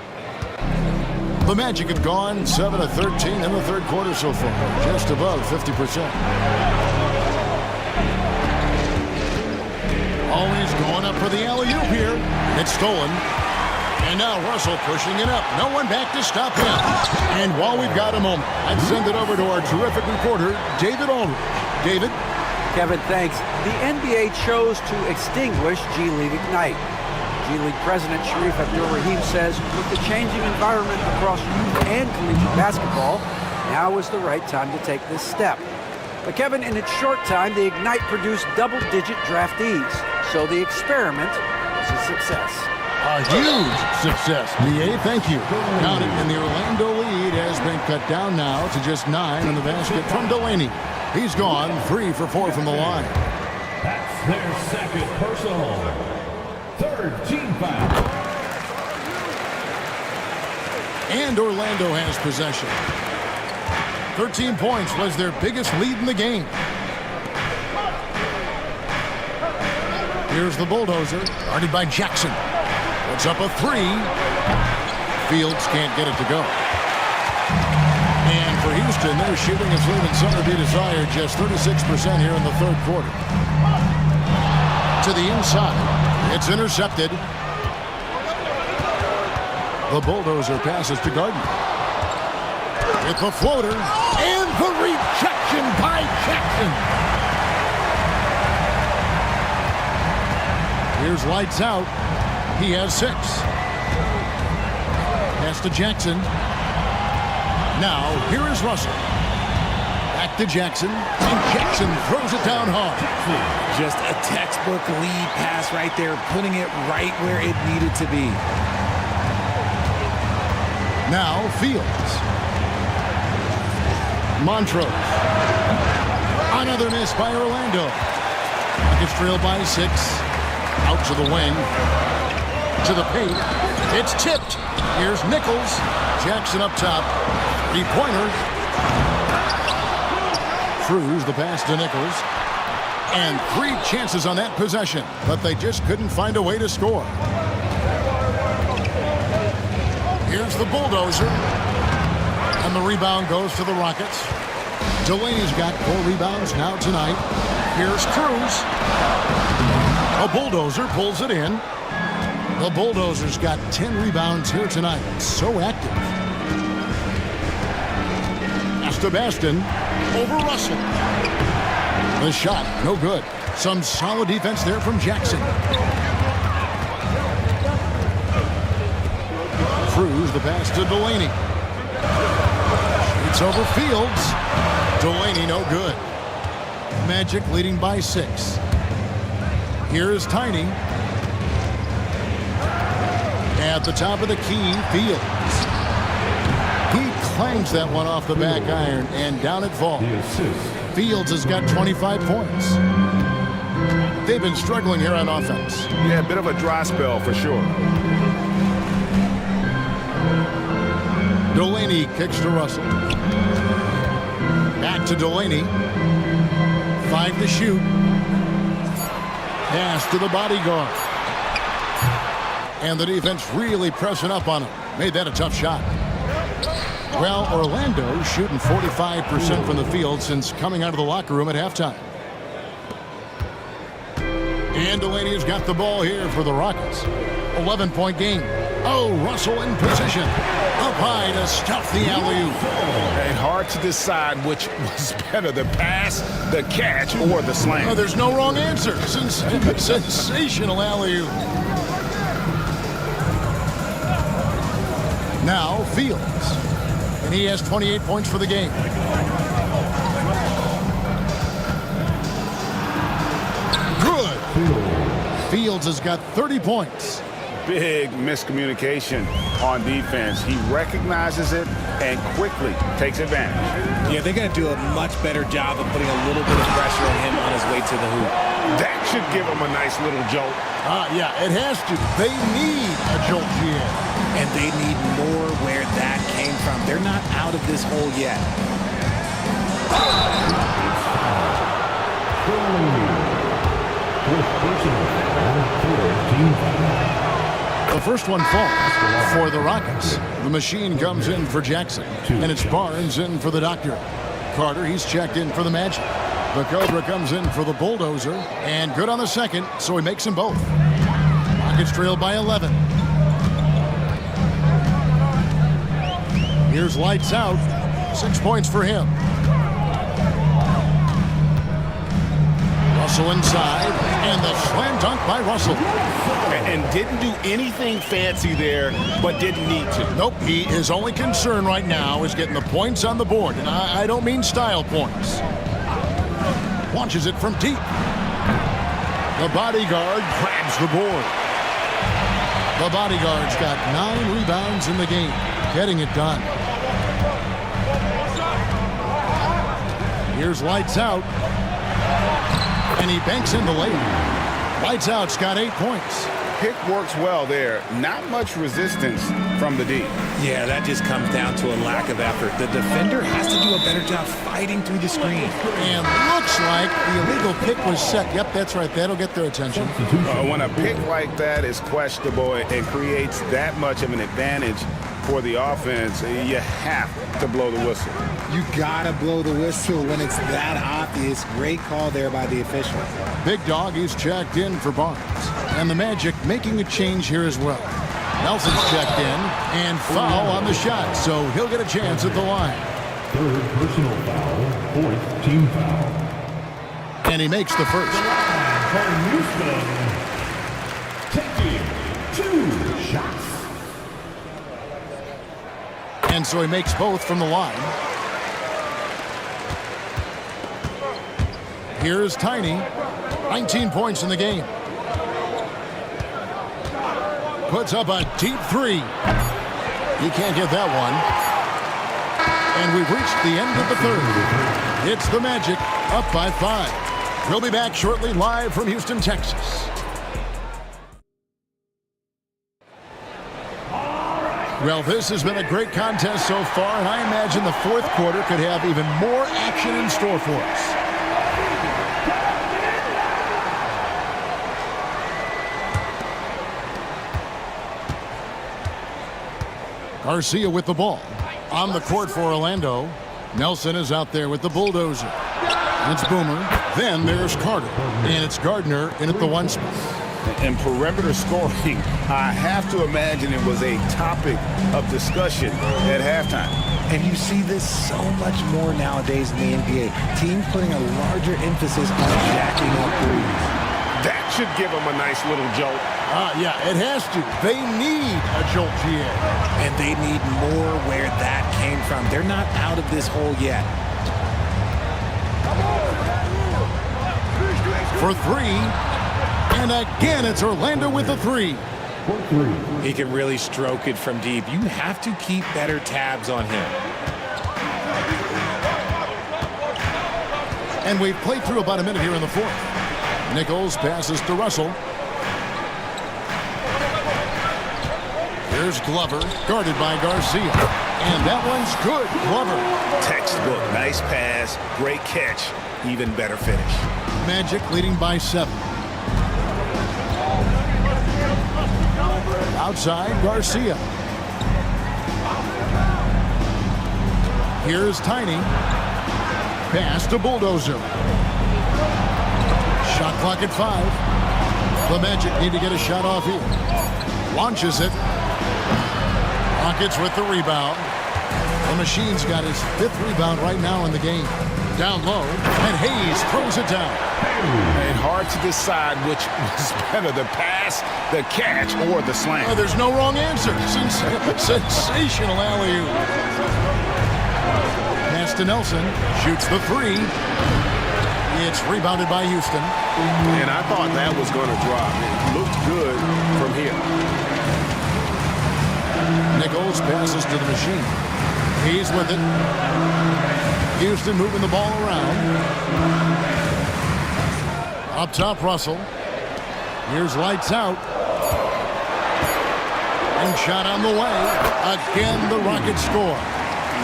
The Magic have gone 7 of 13 in the third quarter so far, just above 50%. Always going up for the alley-oop here. It's stolen. And now Russell pushing it up. No one back to stop him. And while we've got a moment, I'd send it over to our terrific reporter, David Aldridge. David? Kevin, thanks. The NBA chose to extinguish G League Ignite. G League President Sharif Abdul-Rahim says with the changing environment across youth and collegiate basketball, now is the right time to take this step. But Kevin, in its short time, the Ignite produced double-digit draftees. So the experiment was a success. A huge success, D.A. Thank you. Got it, and the Orlando lead has been cut down now to just 9 on the basket from Delaney. He's gone 3 for 4 from the line. That's their second personal. Third team foul. And Orlando has possession. 13 points was their biggest lead in the game. Here's the bulldozer, guarded by Jackson. Puts up a 3. Fields can't get it to go. And for Houston, their shooting is leaving some to be desired, just 36% here in the third quarter. To the inside, it's intercepted. The bulldozer passes to Gardner. With the floater, and the rejection by Jackson. Here's lights out. He has 6. Pass to Jackson. Now, here is Russell. Back to Jackson, and Jackson throws it down hard. Just a textbook lead pass right there, putting it right where it needed to be. Now, Fields. Montrose. Another miss by Orlando. Rockets trail by 6. Out to the wing. To the paint. It's tipped. Here's Nichols. Jackson up top. 3-pointer. Through the pass to Nichols. And 3 chances on that possession, but they just couldn't find a way to score. Here's the bulldozer. And the rebound goes to the Rockets. Delaney's got 4 rebounds now tonight. Here's Cruz. A bulldozer pulls it in. The bulldozer's got 10 rebounds here tonight. So active. Sebastian over Russell. The shot, no good. Some solid defense there from Jackson. Cruz, the pass to Delaney. It's over Fields. Delaney, no good. Magic leading by 6. Here is Tiny. At the top of the key, Fields. He clangs that one off the back iron, and down it falls. Fields has got 25 points. They've been struggling here on offense. Yeah, a bit of a dry spell for sure. Delaney kicks to Russell. Back to Delaney. 5 to shoot. Pass to the bodyguard. And the defense really pressing up on him. Made that a tough shot. Well, Orlando shooting 45% from the field since coming out of the locker room at halftime. And Delaney has got the ball here for the Rockets. 11-point game. Oh, Russell in position. Up high to stuff the alley-oop. Hey, hard to decide which was better, the pass, the catch, or the slam. Oh, there's no wrong answer. Sensational alley-oop. Now, Fields. And he has 28 points for the game. Good. Fields has got 30 points. Big miscommunication on defense. He recognizes it and quickly takes advantage. Yeah, they're going to do a much better job of putting a little bit of pressure on him on his way to the hoop. That should give him a nice little jolt. Yeah, it has to. They need a jolt here. And they need more where that came from. They're not out of this hole yet. The first one falls for the Rockets. The machine comes in for Jackson. And it's Barnes in for the Doctor. Carter, he's checked in for the Magic. The Cobra comes in for the Bulldozer. And good on the second, so he makes them both. Rockets trail by 11. Here's lights out. 6 points for him. Russell inside, and the slam dunk by Russell. And didn't do anything fancy there, but didn't need to. Nope, his only concern right now is getting the points on the board, and I don't mean style points. Launches it from deep. The bodyguard grabs the board. The bodyguard's got 9 rebounds in the game, getting it done. Here's lights out. And he banks in the layup. Lights out's got 8 points. Pick works well there. Not much resistance from the D. Yeah, that just comes down to a lack of effort. The defender has to do a better job fighting through the screen. And looks like the illegal pick was set. Yep, that's right. That'll get their attention. When a pick like that is questionable and creates that much of an advantage for the offense, you have to blow the whistle. You gotta blow the whistle when it's that obvious. Great call there by the official. Big Dog is checked in for Barnes. And the Magic making a change here as well. Nelson's checked in, and foul on the shot, so he'll get a chance at the line. Third personal foul, fourth team foul. And he makes the first. For Houston, taking 2 shots. And so he makes both from the line. Here's Tiny. 19 points in the game. Puts up a deep 3. He can't get that one. And we've reached the end of the third. It's the Magic, up by 5. We'll be back shortly, live from Houston, Texas. Well, this has been a great contest so far, and I imagine the fourth quarter could have even more action in store for us. Garcia with the ball. On the court for Orlando. Nelson is out there with the bulldozer. It's Boomer. Then there's Carter. And it's Gardner in at the 1 spot. And perimeter scoring, I have to imagine it was a topic of discussion at halftime. And you see this so much more nowadays in the NBA. Teams putting a larger emphasis on jacking up threes. That should give them a nice little jolt. Yeah, it has to. They need a jolt here. And they need more where that came from. They're not out of this hole yet. For 3. And again, it's Orlando with the 3. He can really stroke it from deep. You have to keep better tabs on him. And we've played through about a minute here in the fourth. Nichols passes to Russell. Here's Glover, guarded by Garcia. And that one's good, Glover. Textbook, nice pass, great catch, even better finish. Magic leading by 7. Outside, Garcia. Here's Tiny. Pass to Bulldozer. Shot clock at 5. The Magic need to get a shot off here. Launches it. Rockets with the rebound. The Machine's got his 5th rebound right now in the game. Down low, and Hayes throws it down. And hard to decide which was better, the pass, the catch, or the slam. Oh, there's no wrong answer. Sensational alley-oop. Pass to Nelson. Shoots the 3. It's rebounded by Houston. And I thought that was going to drop. It looked good from here. Nichols passes to the Machine. He's with it. Houston moving the ball around. Up top, Russell. Here's lights out. And shot on the way. Again, the Rockets score.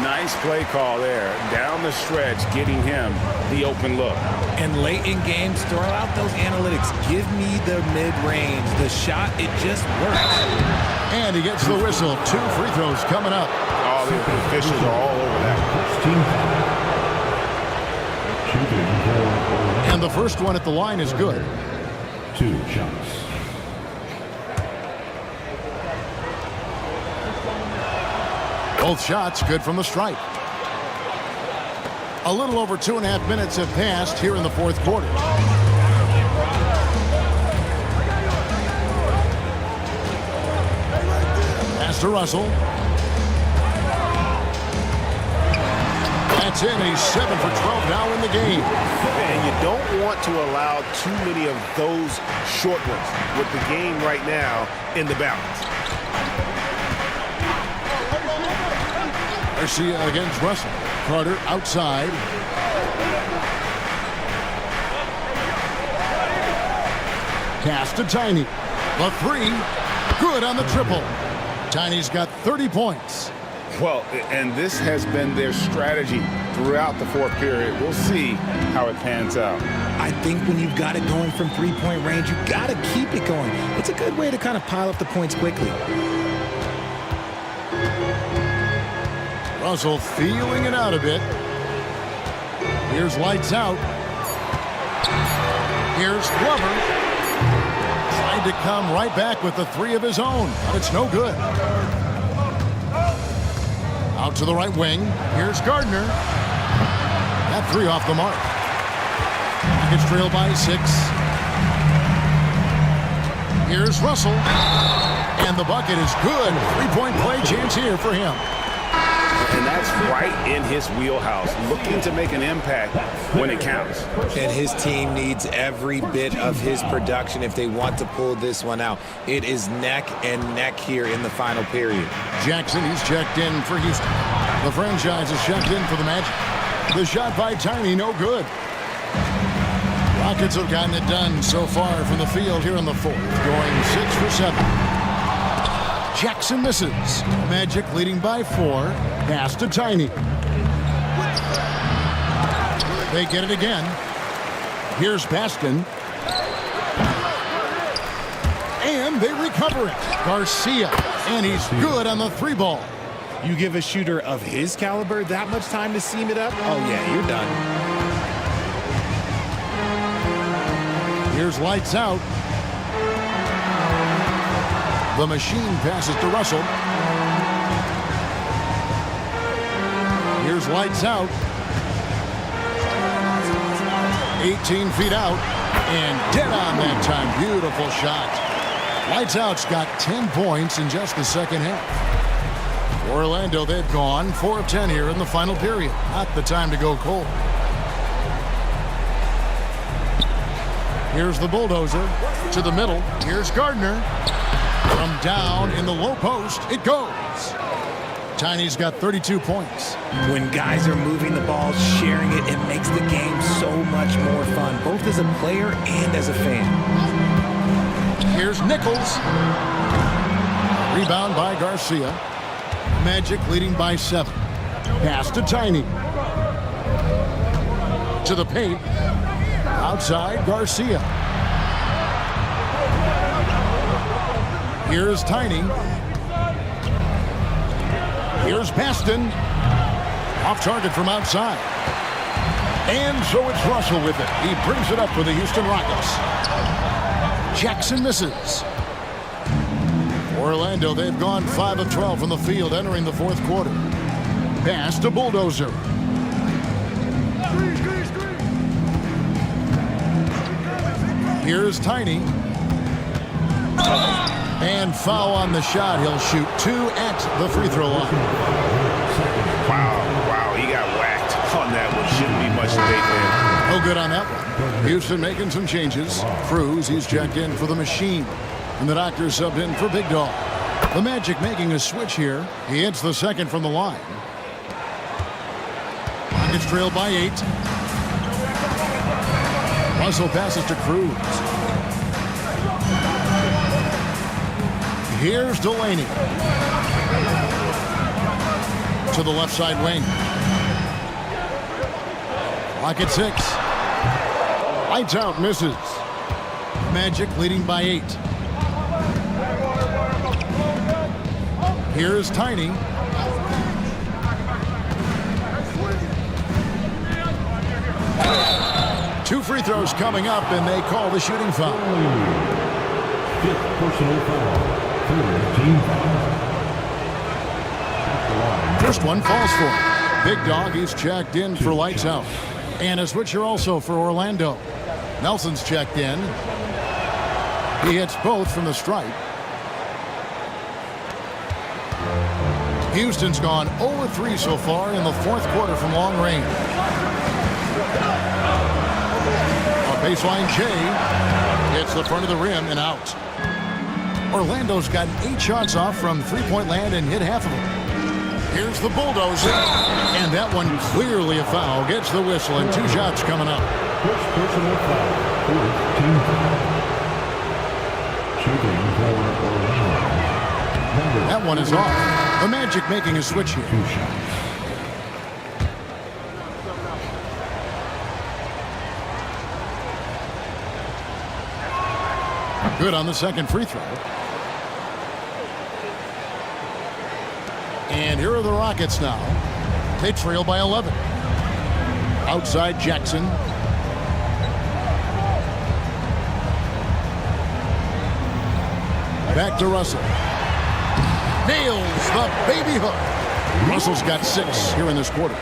Nice play call there. Down the stretch, getting him the open look. And late in games, throw out those analytics. Give me the mid-range. The shot, it just works. And he gets the whistle. 2 free throws coming up. All the officials are all over that. And the first one at the line is good. 2 shots. Both shots good from the stripe. A little over 2.5 minutes have passed here in the fourth quarter. Pass to Russell. That's in. He's 7 for 12 now in the game. And you don't want to allow too many of those short ones with the game right now in the balance. Garcia against Russell. Carter outside. Pass to Tiny. The three. Good on the triple. Tiny's got 30 points. Well, and this has been their strategy throughout the fourth period. We'll see how it pans out. I think when you've got it going from three-point range, you've got to keep it going. It's a good way to kind of pile up the points quickly. Russell feeling it out a bit. Here's lights out. Here's Glover. Trying to come right back with the three of his own, but it's no good. Out to the right wing. Here's Gardner. That three off the mark. Rockets trail by 6. Here's Russell. And the bucket is good. Three-point play chance here for him. And that's right in his wheelhouse, looking to make an impact when it counts. And his team needs every bit of his production if they want to pull this one out. It is neck and neck here in the final period. Jackson, he's checked in for Houston. The franchise is checked in for the Magic. The shot by Tiny, no good. Rockets have gotten it done so far from the field here in the fourth, going 6 for 7. Jackson misses. Magic leading by 4. Pass to Tiny. They get it again. Here's Baston. And they recover it. Garcia. And he's good on the 3 ball. You give a shooter of his caliber that much time to seam it up? Oh, yeah, you're done. Here's lights out. The machine passes to Russell. Here's lights out. 18 feet out. And dead on that time. Beautiful shot. Lights out's got 10 points in just the second half. For Orlando, they've gone 4 of 10 here in the final period. Not the time to go cold. Here's the bulldozer to the middle. Here's Gardner. From down in the low post, it goes. Tiny's got 32 points. When guys are moving the ball, sharing it, it makes the game so much more fun, both as a player and as a fan. Here's Nichols. Rebound by Garcia. Magic leading by 7. Pass to Tiny. To the paint. Outside, Garcia. Here's Tiny. Here's Baston. Off target from outside. And so it's Russell with it. He brings it up for the Houston Rockets. Jackson misses. Orlando, they've gone 5 of 12 from the field entering the fourth quarter. Pass to Bulldozer. Here's Tiny. And foul on the shot. He'll shoot 2 at the free throw line. Wow, he got whacked on that one. Shouldn't be much debate there. No good on that one. Houston making some changes. Cruz, he's checked in for the machine. And the Doctor subbed in for Big Dog. The Magic making a switch here. He hits the second from the line. Rockets trail by 8. Russell passes to Cruz. Here's Delaney. To the left side wing. Rocket 6. Lights out, misses. Magic leading by 8. Here's Tiny. Two free throws coming up, and they call the shooting foul. 5th personal foul. 3rd team foul. First one falls for him. Big Dog, he's checked in for lights out. And a switcher also for Orlando. Nelson's checked in. He hits both from the stripe. Houston's gone 0-3 so far in the fourth quarter from long range. A baseline J hits the front of the rim and out. Orlando's gotten 8 shots off from three-point land and hit half of them. Here's the bulldozer. And that one clearly a foul. Gets the whistle and 2 shots coming up. First personal foul. Fourth team foul. Shooting for Orlando. That one is off. The Magic making a switch here. 2 shots. Good on the second free throw. And here are the Rockets now. They trail by 11. Outside Jackson. Back to Russell. Nails the baby hook. Russell's got 6 here in this quarter.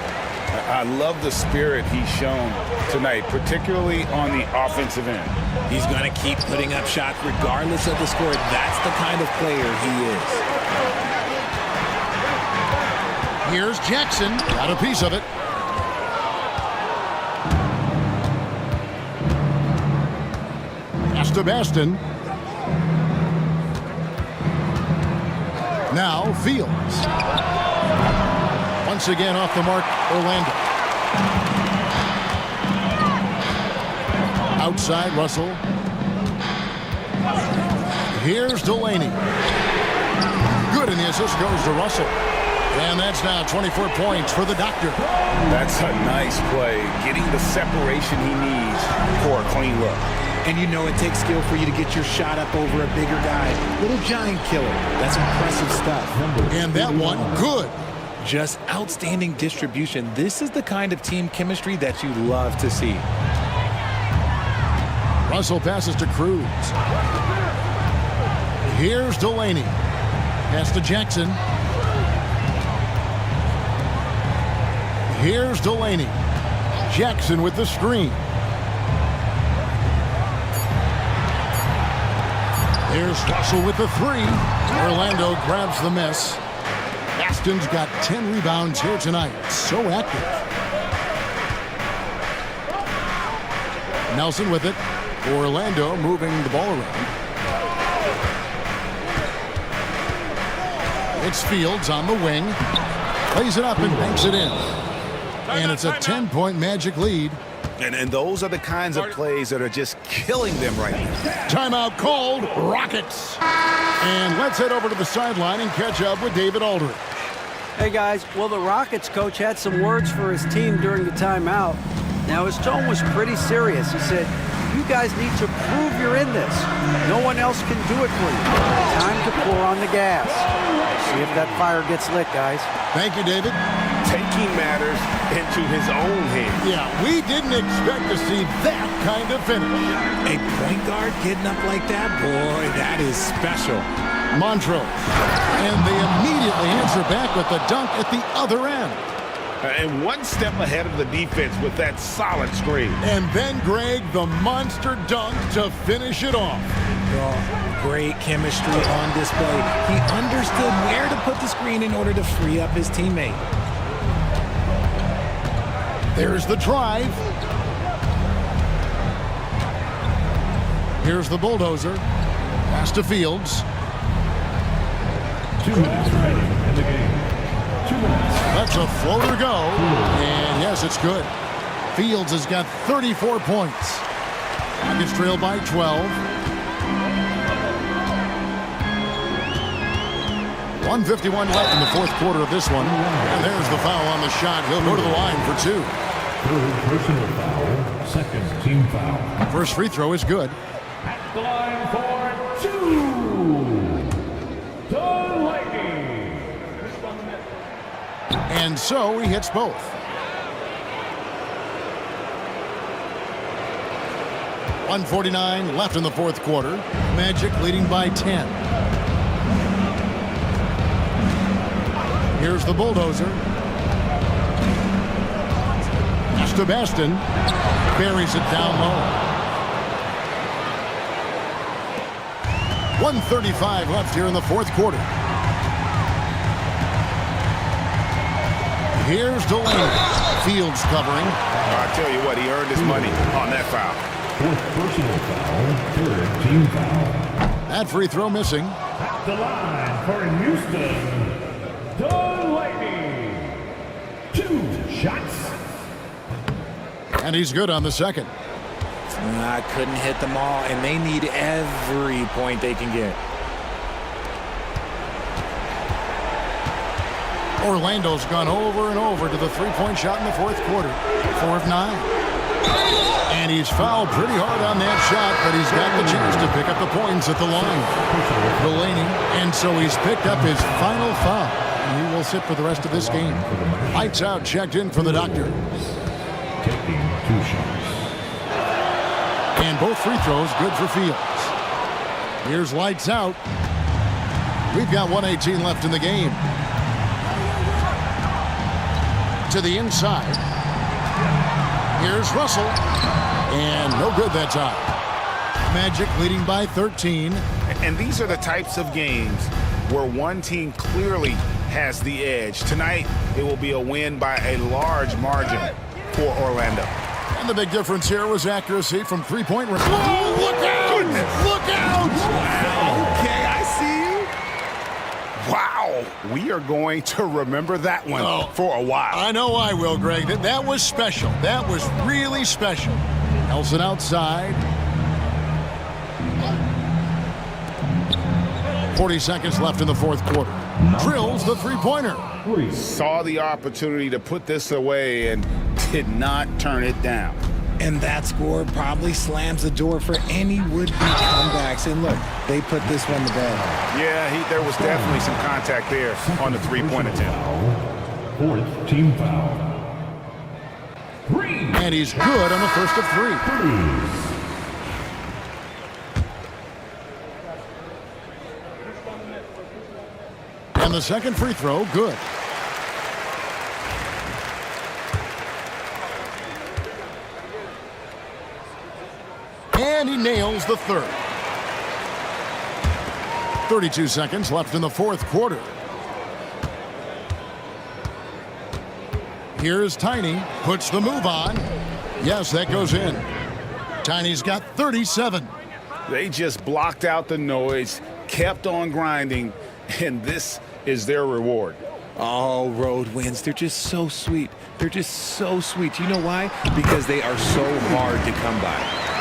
I love the spirit he's shown tonight, particularly on the offensive end. He's going to keep putting up shots regardless of the score. That's the kind of player he is. Here's Jackson. Got a piece of it. Pass to Baston. Now Fields. Once again off the mark, Orlando. Outside Russell. Here's Delaney. Good, and the assist goes to Russell. And that's now 24 points for the Doctor. That's a nice play, getting the separation he needs for a clean look. And you know it takes skill for you to get your shot up over a bigger guy. Little giant killer. That's impressive stuff. And that one, good. Just outstanding distribution. This is the kind of team chemistry that you love to see. Russell passes to Cruz. Here's Delaney. Pass to Jackson. Here's Delaney. Jackson with the screen. There's Russell with the 3. Orlando grabs the miss. Baston's got 10 rebounds here tonight. So active. Nelson with it. Orlando moving the ball around. It's Fields on the wing. Plays it up and banks it in. And it's a 10-point Magic lead. And those are the kinds of plays that are just killing them right now. Timeout called. Rockets. And let's head over to the sideline and catch up with David Aldridge. Hey guys, well, the Rockets coach had some words for his team during the timeout. Now his tone was pretty serious. He said, you guys need to prove you're in this. No one else can do it for you. Time to pour on the gas. See if that fire gets lit, guys. Thank you, David. Taking matters into his own hands. Yeah, we didn't expect to see that kind of finish. A point guard getting up like that, boy, that is special. Montrose. And they immediately answer back with the dunk at the other end. And one step ahead of the defense with that solid screen. And then, Greg, the monster dunk to finish it off. Oh, great chemistry on display. He understood where to put the screen in order to free up his teammate. There's the drive. Here's the bulldozer. Pass to Fields. 2 minutes remaining in the game. 2 minutes. Lets a floater go. And yes, it's good. Fields has got 34 points. Rockets trail by 12. 1:51 left in the fourth quarter of this one. And there's the foul on the shot. He'll go to the line for 2. Third personal foul. Second team foul. First free throw is good. At the line for 2. Delaney. And so he hits both. .149 left in the fourth quarter. Magic leading by 10. Here's the bulldozer. Sebastian buries it down low. 1:35 left here in the fourth quarter. Here's Delaney. Fields covering. I tell you what, he earned his money on that foul. Fourth personal foul, third team foul. That free throw missing. At the line for Houston, Delaney. 2 shots. And he's good on the second. I couldn't hit them all, and they need every point they can get. Orlando's gone over and over to the three-point shot in the fourth quarter. 4 of 9. And he's fouled pretty hard on that shot, but he's got the chance to pick up the points at the line. Delaney, and so he's picked up his final foul. And he will sit for the rest of this game. Lights out, checked in for the doctor. Taking 2 shots. And both free throws good for Fields. Here's lights out. We've got 1:18 left in the game. To the inside. Here's Russell. And no good that time. Magic leading by 13. And these are the types of games where one team clearly has the edge. Tonight, it will be a win by a large margin for Orlando. And the big difference here was accuracy from three-point range. Oh, look out! Goodness. Look out! Wow. Okay, I see you. Wow. We are going to remember that one for a while. I know I will, Greg. That was special. That was really special. Nelson outside. 40 seconds left in the fourth quarter. Drills the three-pointer. Saw the opportunity to put this away and did not turn it down. And that score probably slams the door for any would-be comebacks. And look, they put this one to bed. Yeah, there was definitely some contact there on the three-point attempt. Fourth team foul. 3. And he's good on the first of 3. And the second free throw, good. And he nails the third. 32 seconds left in the fourth quarter. Here's Tiny, puts the move on. Yes, that goes in. Tiny's got 37. They just blocked out the noise, kept on grinding, and this is their reward. Oh, road wins. They're just so sweet. They're just so sweet. You know why? Because they are so hard to come by.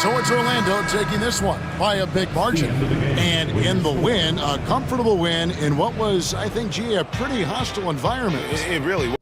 So it's Orlando taking this one by a big margin. And in the win, a comfortable win in what was, I think, a pretty hostile environment. It really was.